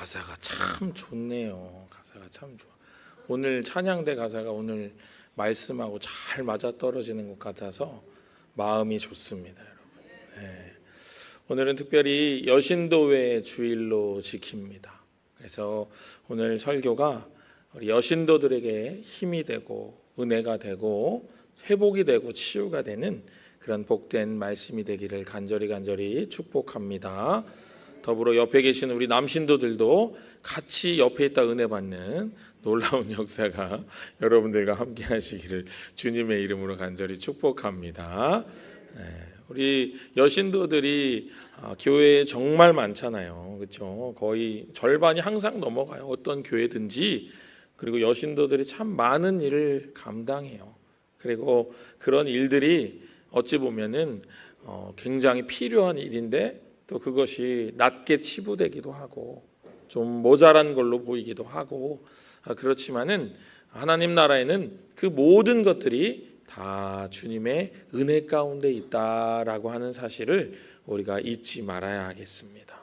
가사가 참 좋네요. 가사가 참 좋아. 오늘 찬양대 가사가 오늘 말씀하고 잘 맞아떨어지는 것 같아서 마음이 좋습니다, 여러분. 네. 오늘은 특별히 여신도회 주일로 지킵니다. 그래서 오늘 설교가 우리 여신도들에게 힘이 되고 은혜가 되고 회복이 되고 치유가 되는 그런 복된 말씀이 되기를 간절히 축복합니다. 더불어 옆에 계신 우리 남신도들도 같이 옆에 있다 은혜 받는 놀라운 역사가 여러분들과 함께 하시기를 주님의 이름으로 간절히 축복합니다. 우리 여신도들이 교회에 정말 많잖아요. 그렇죠? 거의 절반이 항상 넘어가요. 어떤 교회든지. 그리고 여신도들이 참 많은 일을 감당해요. 그리고 그런 일들이 어찌 보면은 굉장히 필요한 일인데 또 그것이 낮게 치부되기도 하고 좀 모자란 걸로 보이기도 하고 그렇지만은 하나님 나라에는 그 모든 것들이 다 주님의 은혜 가운데 있다라고 하는 사실을 우리가 잊지 말아야 하겠습니다.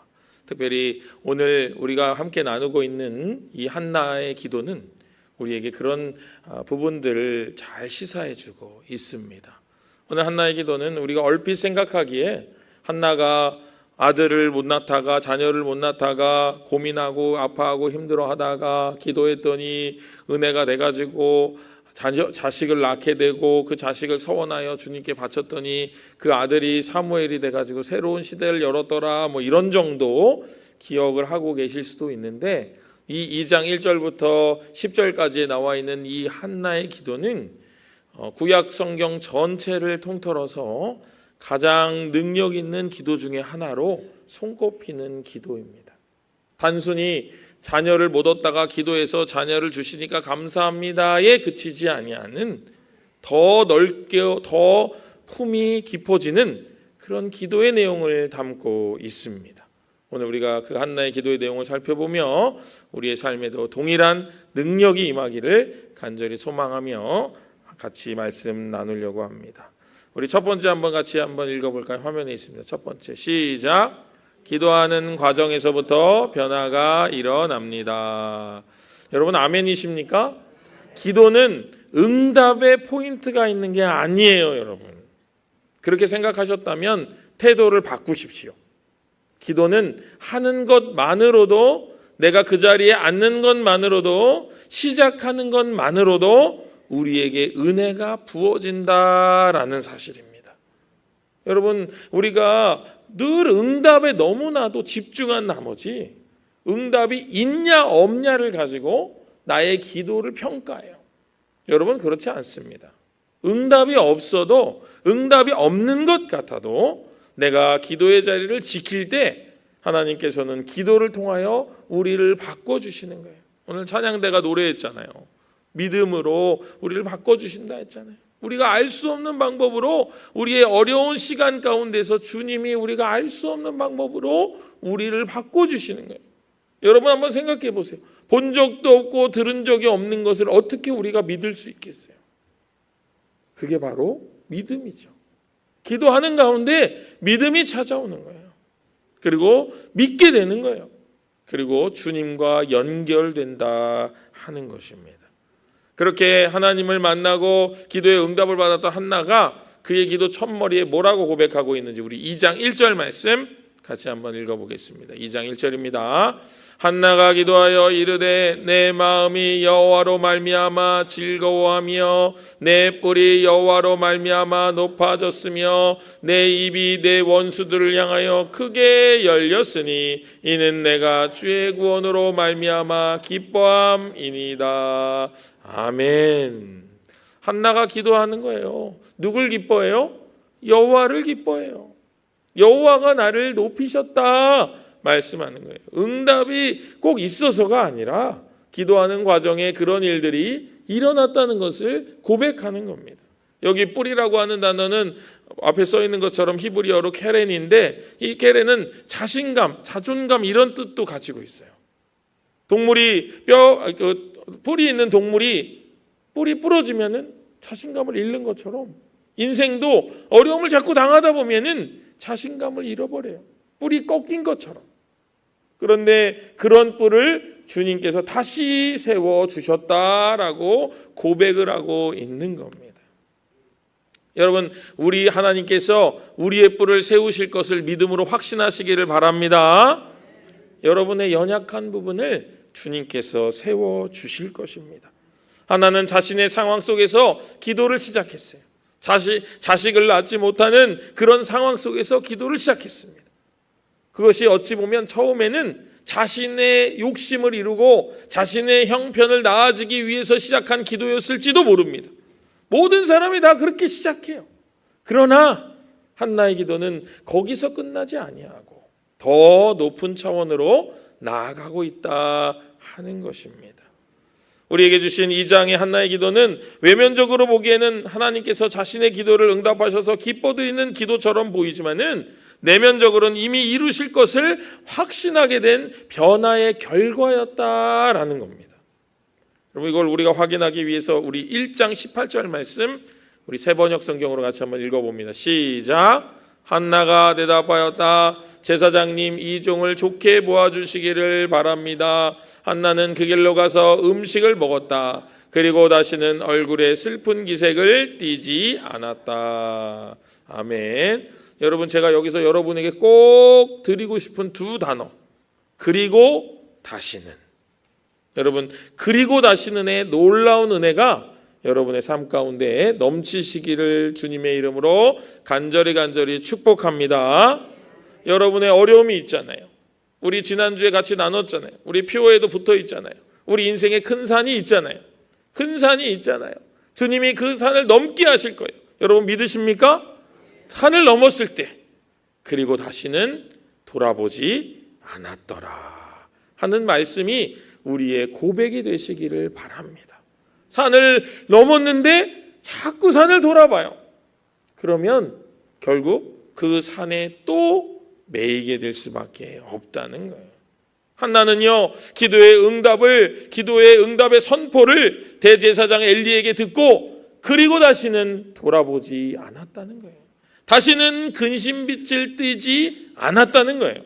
특별히 오늘 우리가 함께 나누고 있는 이 한나의 기도는 우리에게 그런 부분들을 잘 시사해주고 있습니다. 오늘 한나의 기도는 우리가 얼핏 생각하기에 한나가 아들을 못 낳다가 자녀를 못 낳다가 고민하고 아파하고 힘들어하다가 기도했더니 은혜가 돼가지고 자식을 낳게 되고 그 자식을 서원하여 주님께 바쳤더니 그 아들이 사무엘이 돼가지고 새로운 시대를 열었더라 뭐 이런 정도 기억을 하고 계실 수도 있는데 이 2장 1절부터 10절까지에 나와 있는 이 한나의 기도는 구약 성경 전체를 통틀어서 가장 능력 있는 기도 중에 하나로 손꼽히는 기도입니다. 단순히 자녀를 못 얻다가 기도해서 자녀를 주시니까 감사합니다에 그치지 아니하는 더 넓게 더 품이 깊어지는 그런 기도의 내용을 담고 있습니다. 오늘 우리가 그 한나의 기도의 내용을 살펴보며 우리의 삶에도 동일한 능력이 임하기를 간절히 소망하며 같이 말씀 나누려고 합니다. 우리 첫 번째 같이 한번 읽어볼까요? 화면에 있습니다. 첫 번째 시작. 기도하는 과정에서부터 변화가 일어납니다. 여러분 아멘이십니까? 기도는 응답의 포인트가 있는 게 아니에요, 여러분. 그렇게 생각하셨다면 태도를 바꾸십시오. 기도는 하는 것만으로도 내가 그 자리에 앉는 것만으로도 시작하는 것만으로도 우리에게 은혜가 부어진다라는 사실입니다. 여러분 우리가 늘 응답에 너무나도 집중한 나머지 응답이 있냐 없냐를 가지고 나의 기도를 평가해요. 여러분 그렇지 않습니다. 응답이 없어도 응답이 없는 것 같아도 내가 기도의 자리를 지킬 때 하나님께서는 기도를 통하여 우리를 바꿔주시는 거예요. 오늘 찬양대가 노래했잖아요. 믿음으로 우리를 바꿔주신다 했잖아요. 우리가 알 수 없는 방법으로 우리의 어려운 시간 가운데서 주님이 우리가 알 수 없는 방법으로 우리를 바꿔주시는 거예요. 여러분 한번 생각해 보세요. 본 적도 없고 들은 적이 없는 것을 어떻게 우리가 믿을 수 있겠어요? 그게 바로 믿음이죠. 기도하는 가운데 믿음이 찾아오는 거예요. 그리고 믿게 되는 거예요. 그리고 주님과 연결된다 하는 것입니다. 그렇게 하나님을 만나고 기도의 응답을 받았던 한나가 그의 기도 첫머리에 뭐라고 고백하고 있는지 우리 2장 1절 말씀 같이 한번 읽어보겠습니다. 2장 1절입니다. 한나가 기도하여 이르되 내 마음이 여호와로 말미암아 즐거워하며 내 뿔이 여호와로 말미암아 높아졌으며 내 입이 내 원수들을 향하여 크게 열렸으니 이는 내가 주의 구원으로 말미암아 기뻐함이니이다. 아멘. 한나가 기도하는 거예요. 누굴 기뻐해요? 여호와를 기뻐해요. 여호와가 나를 높이셨다 말씀하는 거예요. 응답이 꼭 있어서가 아니라 기도하는 과정에 그런 일들이 일어났다는 것을 고백하는 겁니다. 여기 뿔이라고 하는 단어는 앞에 써 있는 것처럼 히브리어로 케렌인데 이 케렌은 자신감, 자존감 이런 뜻도 가지고 있어요. 동물이 뿔이 있는 동물이 뿔이 부러지면은 자신감을 잃는 것처럼 인생도 어려움을 자꾸 당하다 보면은 자신감을 잃어버려요. 뿔이 꺾인 것처럼. 그런데 그런 뿔을 주님께서 다시 세워주셨다라고 고백을 하고 있는 겁니다. 여러분, 우리 하나님께서 우리의 뿔을 세우실 것을 믿음으로 확신하시기를 바랍니다. 여러분의 연약한 부분을 주님께서 세워주실 것입니다. 하나는 자신의 상황 속에서 기도를 시작했어요. 자식을 낳지 못하는 그런 상황 속에서 기도를 시작했습니다. 그것이 어찌 보면 처음에는 자신의 욕심을 이루고 자신의 형편을 나아지기 위해서 시작한 기도였을지도 모릅니다. 모든 사람이 다 그렇게 시작해요. 그러나 한나의 기도는 거기서 끝나지 아니하고 더 높은 차원으로 나아가고 있다 하는 것입니다. 우리에게 주신 2장의 한나의 기도는 외면적으로 보기에는 하나님께서 자신의 기도를 응답하셔서 기뻐드리는 기도처럼 보이지만은 내면적으로는 이미 이루실 것을 확신하게 된 변화의 결과였다라는 겁니다. 여러분, 이걸 우리가 확인하기 위해서 우리 1장 18절 말씀 우리 세번역 성경으로 같이 한번 읽어봅니다. 시작. 한나가 대답하였다. 제사장님, 이 종을 좋게 보아주시기를 바랍니다. 한나는 그 길로 가서 음식을 먹었다. 그리고 다시는 얼굴에 슬픈 기색을 띠지 않았다. 아멘. 여러분, 제가 여기서 여러분에게 꼭 드리고 싶은 두 단어, 그리고 다시는. 여러분, 그리고 다시는의 놀라운 은혜가 여러분의 삶 가운데 넘치시기를 주님의 이름으로 간절히 축복합니다. 여러분의 어려움이 있잖아요. 우리 지난주에 같이 나눴잖아요. 우리 표어에도 붙어 있잖아요. 우리 인생에 큰 산이 있잖아요. 큰 산이 있잖아요. 주님이 그 산을 넘게 하실 거예요. 여러분 믿으십니까? 산을 넘었을 때 그리고 다시는 돌아보지 않았더라 하는 말씀이 우리의 고백이 되시기를 바랍니다. 산을 넘었는데 자꾸 산을 돌아봐요. 그러면 결국 그 산에 또 매이게 될 수밖에 없다는 거예요. 한나는요, 기도의 응답의 선포를 대제사장 엘리에게 듣고 그리고 다시는 돌아보지 않았다는 거예요. 다시는 근심빛을 띠지 않았다는 거예요.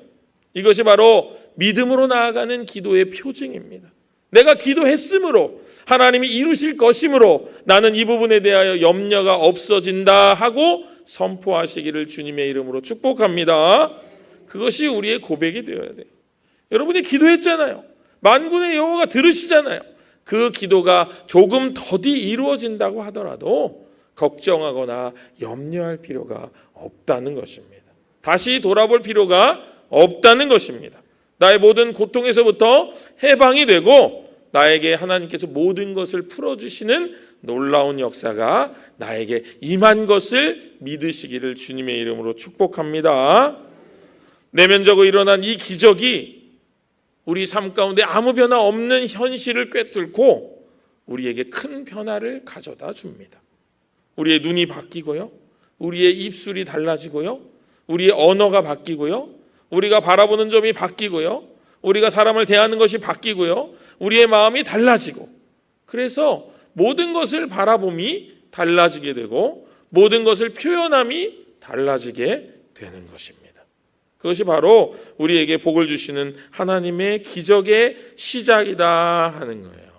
이것이 바로 믿음으로 나아가는 기도의 표징입니다. 내가 기도했으므로 하나님이 이루실 것이므로 나는 이 부분에 대하여 염려가 없어진다 하고 선포하시기를 주님의 이름으로 축복합니다. 그것이 우리의 고백이 되어야 돼요. 여러분이 기도했잖아요. 만군의 여호와가 들으시잖아요. 그 기도가 조금 더디 이루어진다고 하더라도 걱정하거나 염려할 필요가 없다는 것입니다. 다시 돌아볼 필요가 없다는 것입니다. 나의 모든 고통에서부터 해방이 되고 나에게 하나님께서 모든 것을 풀어주시는 놀라운 역사가 나에게 임한 것을 믿으시기를 주님의 이름으로 축복합니다. 내면적으로 일어난 이 기적이 우리 삶 가운데 아무 변화 없는 현실을 꿰뚫고 우리에게 큰 변화를 가져다 줍니다. 우리의 눈이 바뀌고요. 우리의 입술이 달라지고요. 우리의 언어가 바뀌고요. 우리가 바라보는 점이 바뀌고요. 우리가 사람을 대하는 것이 바뀌고요. 우리의 마음이 달라지고 그래서 모든 것을 바라봄이 달라지게 되고 모든 것을 표현함이 달라지게 되는 것입니다. 그것이 바로 우리에게 복을 주시는 하나님의 기적의 시작이다 하는 거예요.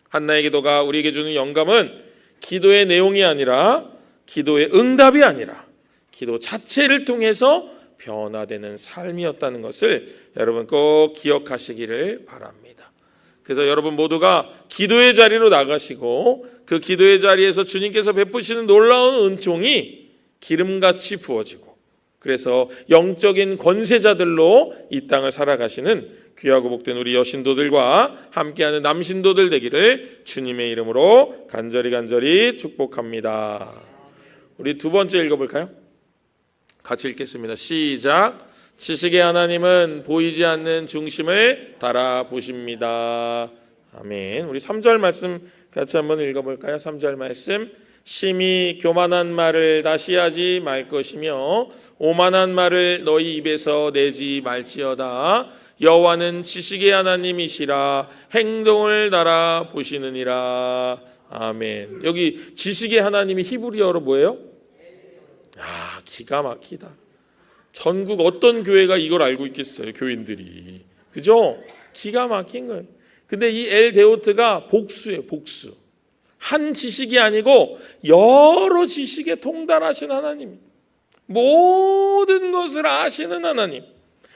한나의 기도가 우리에게 주는 영감은 기도의 내용이 아니라 기도의 응답이 아니라 기도 자체를 통해서 변화되는 삶이었다는 것을 여러분 꼭 기억하시기를 바랍니다. 그래서 여러분 모두가 기도의 자리로 나가시고 그 기도의 자리에서 주님께서 베푸시는 놀라운 은총이 기름같이 부어지고 그래서 영적인 권세자들로 이 땅을 살아가시는 귀하고 복된 우리 여신도들과 함께하는 남신도들 되기를 주님의 이름으로 간절히 축복합니다. 우리 두 번째 읽어볼까요? 같이 읽겠습니다. 시작. 지식의 하나님은 보이지 않는 중심을 달아보십니다. 아멘. 우리 3절 말씀 같이 한번 읽어볼까요? 3절 말씀. 심히 교만한 말을 다시 하지 말 것이며 오만한 말을 너희 입에서 내지 말지어다. 여호와는 지식의 하나님이시라 행동을 달아보시느니라. 아멘. 여기 지식의 하나님이 히브리어로 뭐예요? 기가 막히다. 전국 어떤 교회가 이걸 알고 있겠어요? 교인들이. 그죠? 기가 막힌 거예요. 근데 이 엘데오트가 복수예요. 복수. 한 지식이 아니고 여러 지식에 통달하신 하나님, 모든 것을 아시는 하나님,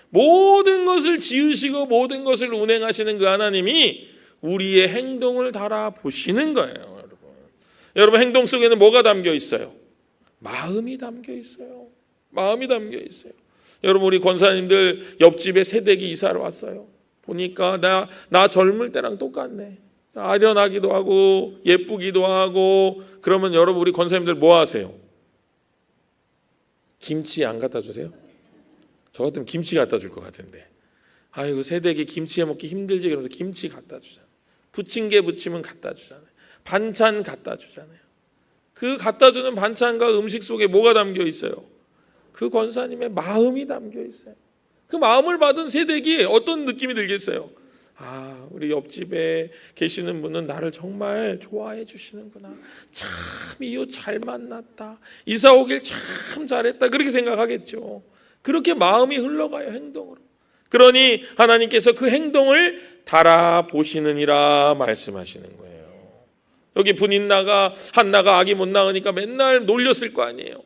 모든 것을 지으시고 모든 것을 운행하시는 그 하나님이 우리의 행동을 달아보시는 거예요. 여러분 행동 속에는 뭐가 담겨 있어요? 마음이 담겨 있어요. 마음이 담겨 있어요. 여러분 우리 권사님들 옆집에 새댁이 이사를 왔어요. 보니까 나 젊을 때랑 똑같네. 아련하기도 하고 예쁘기도 하고. 그러면 여러분 우리 권사님들 뭐 하세요? 김치 안 갖다 주세요? 저 같으면 김치 갖다 줄 것 같은데. 아이고 새댁이 김치 해 먹기 힘들지 그러면서 김치 갖다 주잖아요. 부침개 부치면 갖다 주잖아요. 반찬 갖다 주잖아요. 그 갖다 주는 반찬과 음식 속에 뭐가 담겨 있어요? 그 권사님의 마음이 담겨 있어요. 그 마음을 받은 새댁이 어떤 느낌이 들겠어요? 아, 우리 옆집에 계시는 분은 나를 정말 좋아해 주시는구나. 참 이웃 잘 만났다. 이사 오길 참 잘했다. 그렇게 생각하겠죠. 그렇게 마음이 흘러가요, 행동으로. 그러니 하나님께서 그 행동을 달아보시느니라 말씀하시는 거예요. 여기 분인나가 한나가 아기 못 낳으니까 맨날 놀렸을 거 아니에요.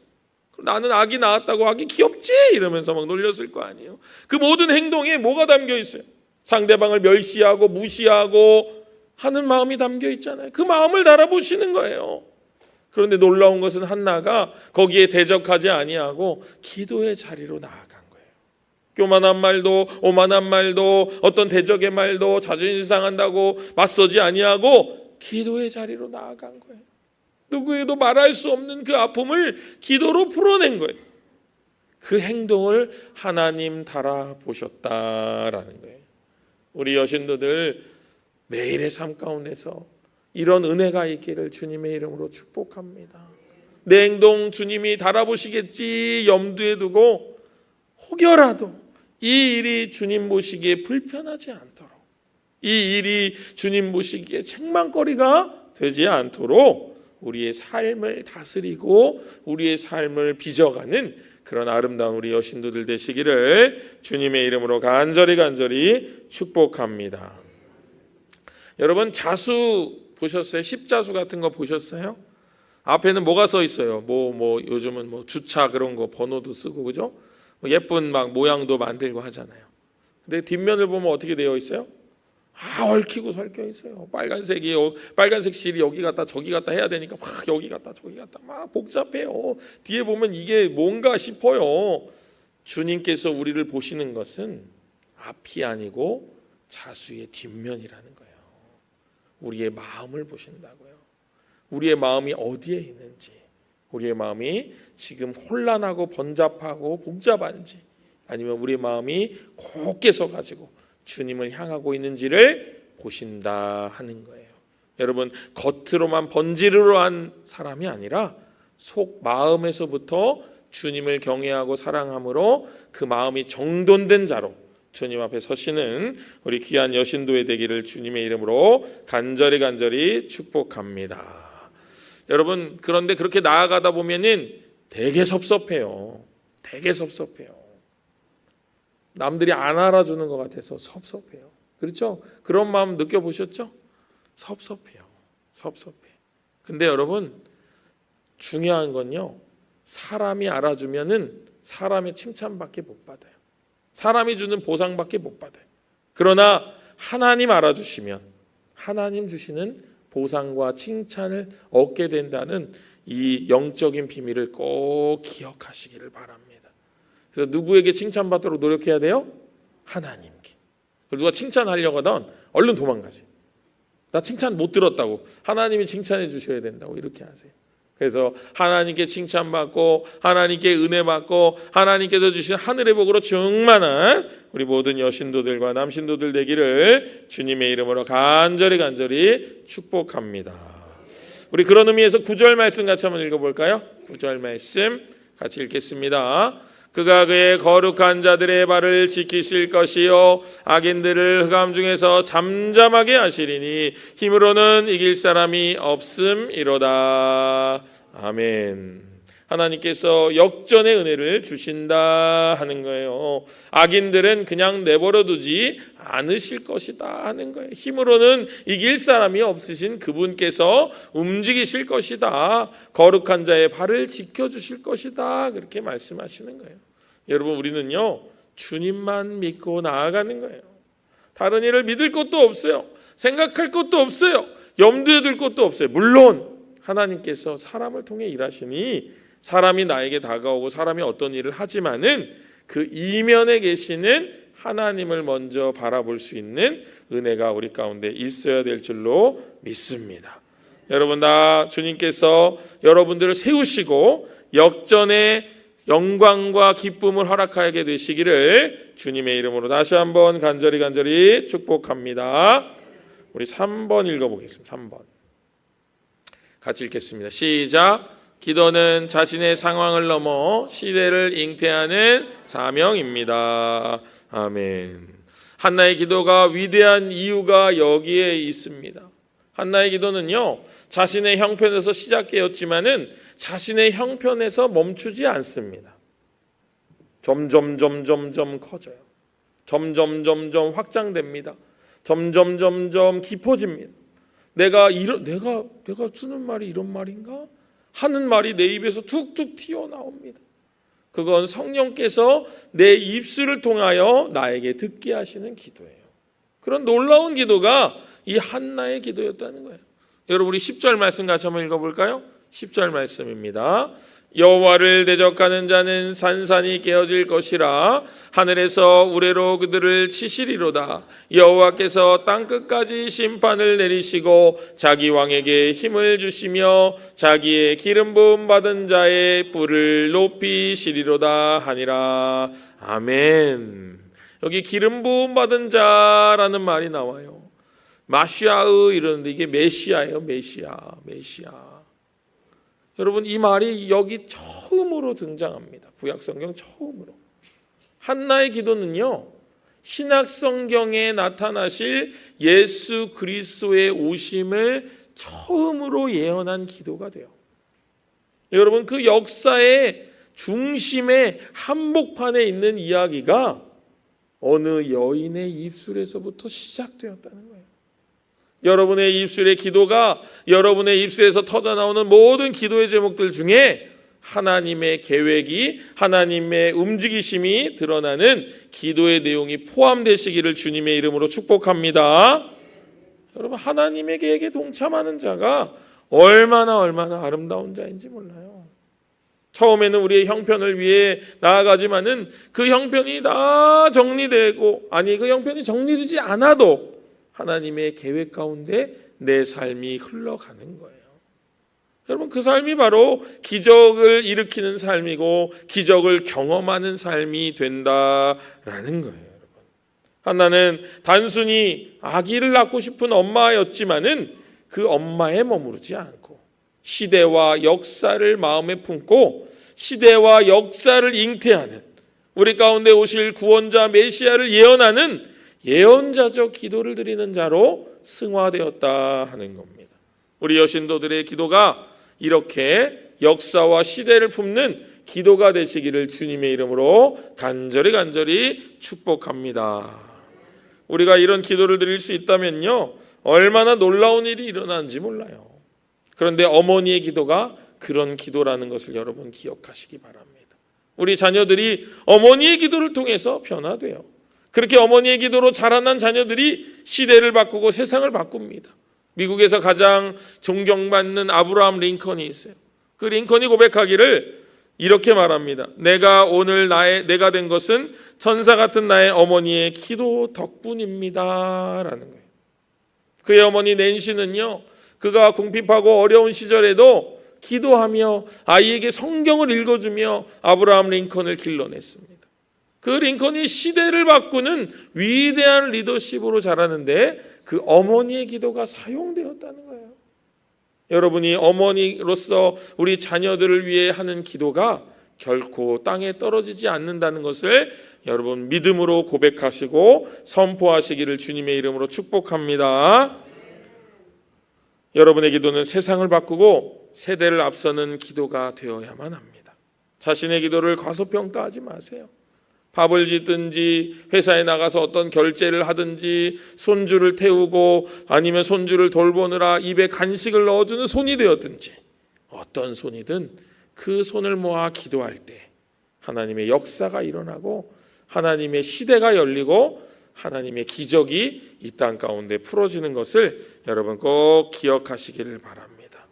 나는 아기 낳았다고 아기 귀엽지? 이러면서 막 놀렸을 거 아니에요. 그 모든 행동에 뭐가 담겨 있어요? 상대방을 멸시하고 무시하고 하는 마음이 담겨 있잖아요. 그 마음을 달아보시는 거예요. 그런데 놀라운 것은 한나가 거기에 대적하지 아니하고 기도의 자리로 나아간 거예요. 교만한 말도 오만한 말도 어떤 대적의 말도 자존심 상한다고 맞서지 아니하고 기도의 자리로 나아간 거예요. 누구에도 말할 수 없는 그 아픔을 기도로 풀어낸 거예요. 그 행동을 하나님 달아보셨다라는 거예요. 우리 여신도들 매일의 삶 가운데서 이런 은혜가 있기를 주님의 이름으로 축복합니다. 내 행동 주님이 달아보시겠지 염두에 두고 혹여라도 이 일이 주님 보시기에 불편하지 않도록, 이 일이 주님 보시기에 책망거리가 되지 않도록 우리의 삶을 다스리고 우리의 삶을 빚어가는 그런 아름다운 우리 여신도들 되시기를 주님의 이름으로 간절히 축복합니다. 여러분 자수 보셨어요? 십자수 같은 거 보셨어요? 앞에는 뭐가 써 있어요? 요즘은 주차 그런 거 번호도 쓰고 그죠? 예쁜 막 모양도 만들고 하잖아요. 근데 뒷면을 보면 어떻게 되어 있어요? 얽히고 설켜 있어요. 빨간색 실이 여기 갔다 저기 갔다 해야 되니까 막 여기 갔다 저기 갔다 막 복잡해요. 뒤에 보면 이게 뭔가 싶어요. 주님께서 우리를 보시는 것은 앞이 아니고 자수의 뒷면이라는 거예요. 우리의 마음을 보신다고요. 우리의 마음이 어디에 있는지, 우리의 마음이 지금 혼란하고 번잡하고 복잡한지, 아니면 우리의 마음이 굳게 서가지고 주님을 향하고 있는지를 보신다 하는 거예요. 여러분 겉으로만 번지르르한 사람이 아니라 속 마음에서부터 주님을 경외하고 사랑함으로 그 마음이 정돈된 자로 주님 앞에 서시는 우리 귀한 여신도의 되기를 주님의 이름으로 간절히 축복합니다. 여러분 그런데 그렇게 나아가다 보면은 되게 섭섭해요. 되게 섭섭해요. 남들이 안 알아주는 것 같아서 섭섭해요. 그렇죠? 그런 마음 느껴보셨죠? 섭섭해요. 섭섭해. 근데 여러분 중요한 건요, 사람이 알아주면은 사람의 칭찬밖에 못 받아요. 사람이 주는 보상밖에 못 받아요. 그러나 하나님 알아주시면 하나님 주시는 보상과 칭찬을 얻게 된다는 이 영적인 비밀을 꼭 기억하시기를 바랍니다. 그래서 누구에게 칭찬받도록 노력해야 돼요? 하나님께. 누가 칭찬하려고 하던 얼른 도망가세요. 나 칭찬 못 들었다고. 하나님이 칭찬해 주셔야 된다고 이렇게 하세요. 그래서 하나님께 칭찬받고 하나님께 은혜받고 하나님께서 주신 하늘의 복으로 충만한 우리 모든 여신도들과 남신도들 되기를 주님의 이름으로 간절히 축복합니다. 우리 그런 의미에서 9절 말씀 같이 한번 읽어볼까요? 9절 말씀 같이 읽겠습니다. 그가 그의 거룩한 자들의 발을 지키실 것이요 악인들을 흑암 중에서 잠잠하게 하시리니 힘으로는 이길 사람이 없음이로다. 아멘. 하나님께서 역전의 은혜를 주신다 하는 거예요. 악인들은 그냥 내버려 두지 않으실 것이다 하는 거예요. 힘으로는 이길 사람이 없으신 그분께서 움직이실 것이다. 거룩한 자의 발을 지켜주실 것이다. 그렇게 말씀하시는 거예요. 여러분, 우리는요, 주님만 믿고 나아가는 거예요. 다른 일을 믿을 것도 없어요. 생각할 것도 없어요. 염두에 둘 것도 없어요. 물론 하나님께서 사람을 통해 일하시니 사람이 나에게 다가오고 사람이 어떤 일을 하지만은 그 이면에 계시는 하나님을 먼저 바라볼 수 있는 은혜가 우리 가운데 있어야 될 줄로 믿습니다. 여러분, 다 주님께서 여러분들을 세우시고 역전의 영광과 기쁨을 허락하게 되시기를 주님의 이름으로 다시 한번 간절히 축복합니다. 우리 3번 읽어보겠습니다. 3번 같이 읽겠습니다. 시작. 기도는 자신의 상황을 넘어 시대를 잉태하는 사명입니다. 아멘. 한나의 기도가 위대한 이유가 여기에 있습니다. 한나의 기도는요, 자신의 형편에서 시작되었지만은 자신의 형편에서 멈추지 않습니다. 점점 커져요. 점점 확장됩니다. 점점 깊어집니다. 내가 쓰는 말이 이런 말인가? 하는 말이 내 입에서 툭툭 튀어나옵니다. 그건 성령께서 내 입술을 통하여 나에게 듣게 하시는 기도예요. 그런 놀라운 기도가 이 한나의 기도였다는 거예요. 여러분, 우리 10절 말씀 같이 한번 읽어볼까요? 10절 말씀입니다. 여호와를 대적하는 자는 산산이 깨어질 것이라. 하늘에서 우레로 그들을 치시리로다. 여호와께서 땅끝까지 심판을 내리시고 자기 왕에게 힘을 주시며 자기의 기름 부음 받은 자의 뿔을 높이시리로다 하니라. 아멘. 여기 기름 부음 받은 자라는 말이 나와요. 마시아의 이러는데 이게 메시아예요. 메시아. 여러분, 이 말이 여기 처음으로 등장합니다. 구약 성경 처음으로. 한나의 기도는요, 신약 성경에 나타나실 예수 그리스도의 오심을 처음으로 예언한 기도가 돼요. 여러분, 그 역사의 중심의 한복판에 있는 이야기가 어느 여인의 입술에서부터 시작되었다는 거예요. 여러분의 입술의 기도가 여러분의 입술에서 터져나오는 모든 기도의 제목들 중에 하나님의 계획이, 하나님의 움직이심이 드러나는 기도의 내용이 포함되시기를 주님의 이름으로 축복합니다. 여러분, 하나님의 계획에 동참하는 자가 얼마나 아름다운 자인지 몰라요. 처음에는 우리의 형편을 위해 나아가지만은 그 형편이 다 정리되고, 그 형편이 정리되지 않아도 하나님의 계획 가운데 내 삶이 흘러가는 거예요. 여러분, 그 삶이 바로 기적을 일으키는 삶이고 기적을 경험하는 삶이 된다라는 거예요. 여러분, 한나는 단순히 아기를 낳고 싶은 엄마였지만은 그 엄마에 머무르지 않고 시대와 역사를 마음에 품고 시대와 역사를 잉태하는 우리 가운데 오실 구원자 메시아를 예언하는 예언자적 기도를 드리는 자로 승화되었다 하는 겁니다. 우리 여신도들의 기도가 이렇게 역사와 시대를 품는 기도가 되시기를 주님의 이름으로 간절히 축복합니다. 우리가 이런 기도를 드릴 수 있다면요, 얼마나 놀라운 일이 일어나는지 몰라요. 그런데 어머니의 기도가 그런 기도라는 것을 여러분 기억하시기 바랍니다. 우리 자녀들이 어머니의 기도를 통해서 변화돼요. 그렇게 어머니의 기도로 자라난 자녀들이 시대를 바꾸고 세상을 바꿉니다. 미국에서 가장 존경받는 아브라함 링컨이 있어요. 그 링컨이 고백하기를 이렇게 말합니다. 내가 된 것은 천사 같은 나의 어머니의 기도 덕분입니다 라는 거예요. 그의 어머니 낸시는요, 그가 궁핍하고 어려운 시절에도 기도하며 아이에게 성경을 읽어주며 아브라함 링컨을 길러냈습니다. 그 링컨이 시대를 바꾸는 위대한 리더십으로 자라는데 그 어머니의 기도가 사용되었다는 거예요. 여러분이 어머니로서 우리 자녀들을 위해 하는 기도가 결코 땅에 떨어지지 않는다는 것을 여러분 믿음으로 고백하시고 선포하시기를 주님의 이름으로 축복합니다. 여러분의 기도는 세상을 바꾸고 세대를 앞서는 기도가 되어야만 합니다. 자신의 기도를 과소평가하지 마세요. 밥을 짓든지 회사에 나가서 어떤 결제를 하든지 손주를 태우고 아니면 손주를 돌보느라 입에 간식을 넣어주는 손이 되었든지 어떤 손이든 그 손을 모아 기도할 때 하나님의 역사가 일어나고 하나님의 시대가 열리고 하나님의 기적이 이 땅 가운데 풀어지는 것을 여러분 꼭 기억하시기를 바랍니다.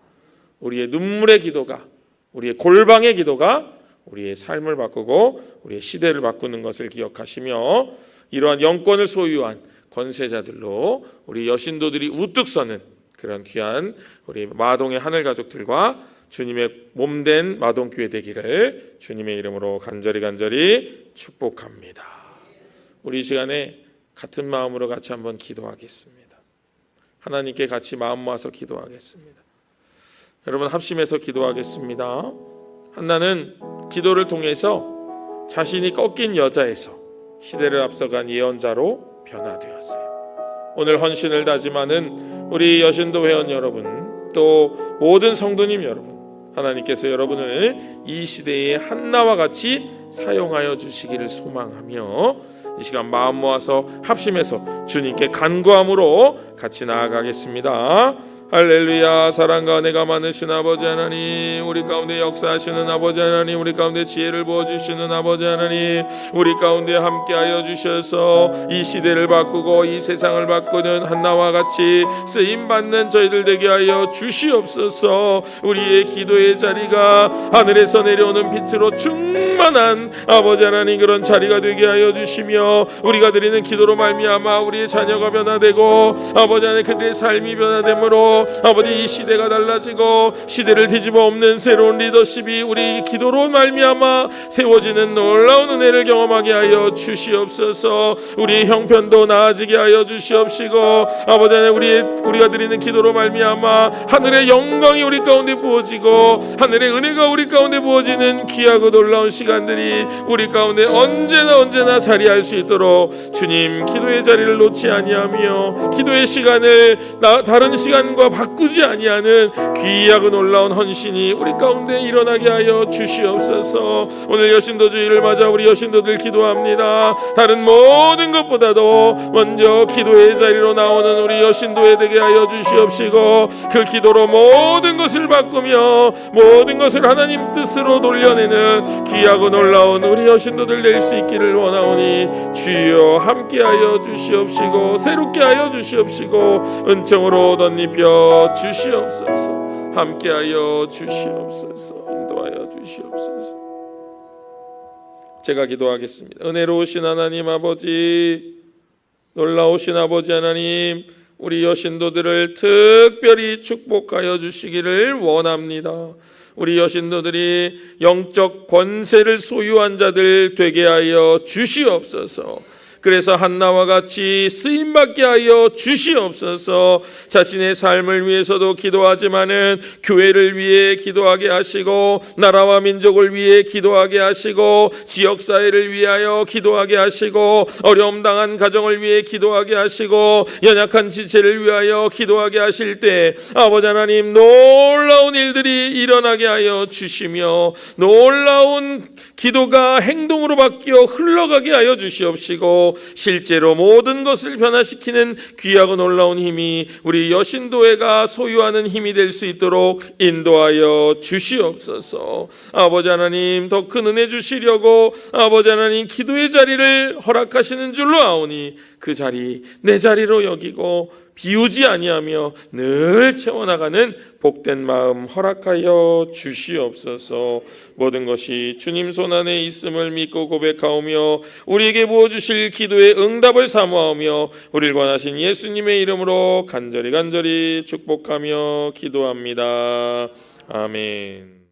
우리의 눈물의 기도가, 우리의 골방의 기도가 우리의 삶을 바꾸고 우리의 시대를 바꾸는 것을 기억하시며 이러한 영권을 소유한 권세자들로 우리 여신도들이 우뚝 서는 그런 귀한 우리 마동의 하늘 가족들과 주님의 몸된 마동교회 되기를 주님의 이름으로 간절히 축복합니다. 우리 이 시간에 같은 마음으로 같이 한번 기도하겠습니다. 하나님께 같이 마음 모아서 기도하겠습니다. 여러분 합심해서 기도하겠습니다. 한나는 기도를 통해서 자신이 꺾인 여자에서 시대를 앞서간 예언자로 변화되었어요. 오늘 헌신을 다짐하는 우리 여신도 회원 여러분, 또 모든 성도님 여러분, 하나님께서 여러분을 이 시대의 한나와 같이 사용하여 주시기를 소망하며 이 시간 마음 모아서 합심해서 주님께 간구함으로 같이 나아가겠습니다. 할렐루야. 사랑과 은혜가 많으신 아버지 하나님, 우리 가운데 역사하시는 아버지 하나님, 우리 가운데 지혜를 부어주시는 아버지 하나님, 우리 가운데 함께하여 주셔서 이 시대를 바꾸고 이 세상을 바꾸는 한나와 같이 쓰임받는 저희들 되게 하여 주시옵소서. 우리의 기도의 자리가 하늘에서 내려오는 빛으로 충만한 아버지 하나님 그런 자리가 되게 하여 주시며 우리가 드리는 기도로 말미암아 우리의 자녀가 변화되고 아버지 하나님 그들의 삶이 변화되므로 아버지 이 시대가 달라지고 시대를 뒤집어 엎는 새로운 리더십이 우리 기도로 말미암아 세워지는 놀라운 은혜를 경험하게 하여 주시옵소서. 우리 형편도 나아지게 하여 주시옵시고 아버지 하나님 우리가 드리는 기도로 말미암아 하늘의 영광이 우리 가운데 부어지고 하늘의 은혜가 우리 가운데 부어지는 귀하고 놀라운 시간들이 우리 가운데 언제나 자리할 수 있도록 주님 기도의 자리를 놓지 아니하며 기도의 시간을 다른 시간과 바꾸지 아니하는 귀하고 놀라운 헌신이 우리 가운데 일어나게 하여 주시옵소서. 오늘 여신도 주일을 맞아 우리 여신도들 기도합니다. 다른 모든 것보다도 먼저 기도의 자리로 나오는 우리 여신도에 되게 하여 주시옵시고 그 기도로 모든 것을 바꾸며 모든 것을 하나님 뜻으로 돌려내는 귀하고 놀라운 우리 여신도들 될 수 있기를 원하오니 주여 함께하여 주시옵시고 새롭게 하여 주시옵시고 은총으로 덧입혀 주시옵소서. 함께하여 주시옵소서. 인도하여 주시옵소서. 제가 기도하겠습니다. 은혜로우신 하나님 아버지, 놀라우신 아버지 하나님, 우리 여신도들을 특별히 축복하여 주시기를 원합니다. 우리 여신도들이 영적 권세를 소유한 자들 되게 하여 주시옵소서. 그래서 한나와 같이 쓰임받게 하여 주시옵소서. 자신의 삶을 위해서도 기도하지만은 교회를 위해 기도하게 하시고 나라와 민족을 위해 기도하게 하시고 지역사회를 위하여 기도하게 하시고 어려움 당한 가정을 위해 기도하게 하시고 연약한 지체를 위하여 기도하게 하실 때 아버지 하나님 놀라운 일들이 일어나게 하여 주시며 놀라운 기도가 행동으로 바뀌어 흘러가게 하여 주시옵시고 실제로 모든 것을 변화시키는 귀하고 놀라운 힘이 우리 여신도회가 소유하는 힘이 될 수 있도록 인도하여 주시옵소서. 아버지 하나님 더 큰 은혜 주시려고 아버지 하나님 기도의 자리를 허락하시는 줄로 아오니 그 자리 내 자리로 여기고 비우지 아니하며 늘 채워나가는 복된 마음 허락하여 주시옵소서. 모든 것이 주님 손안에 있음을 믿고 고백하오며 우리에게 부어주실 기도의 응답을 사모하며 우리를 권하신 예수님의 이름으로 간절히 축복하며 기도합니다. 아멘.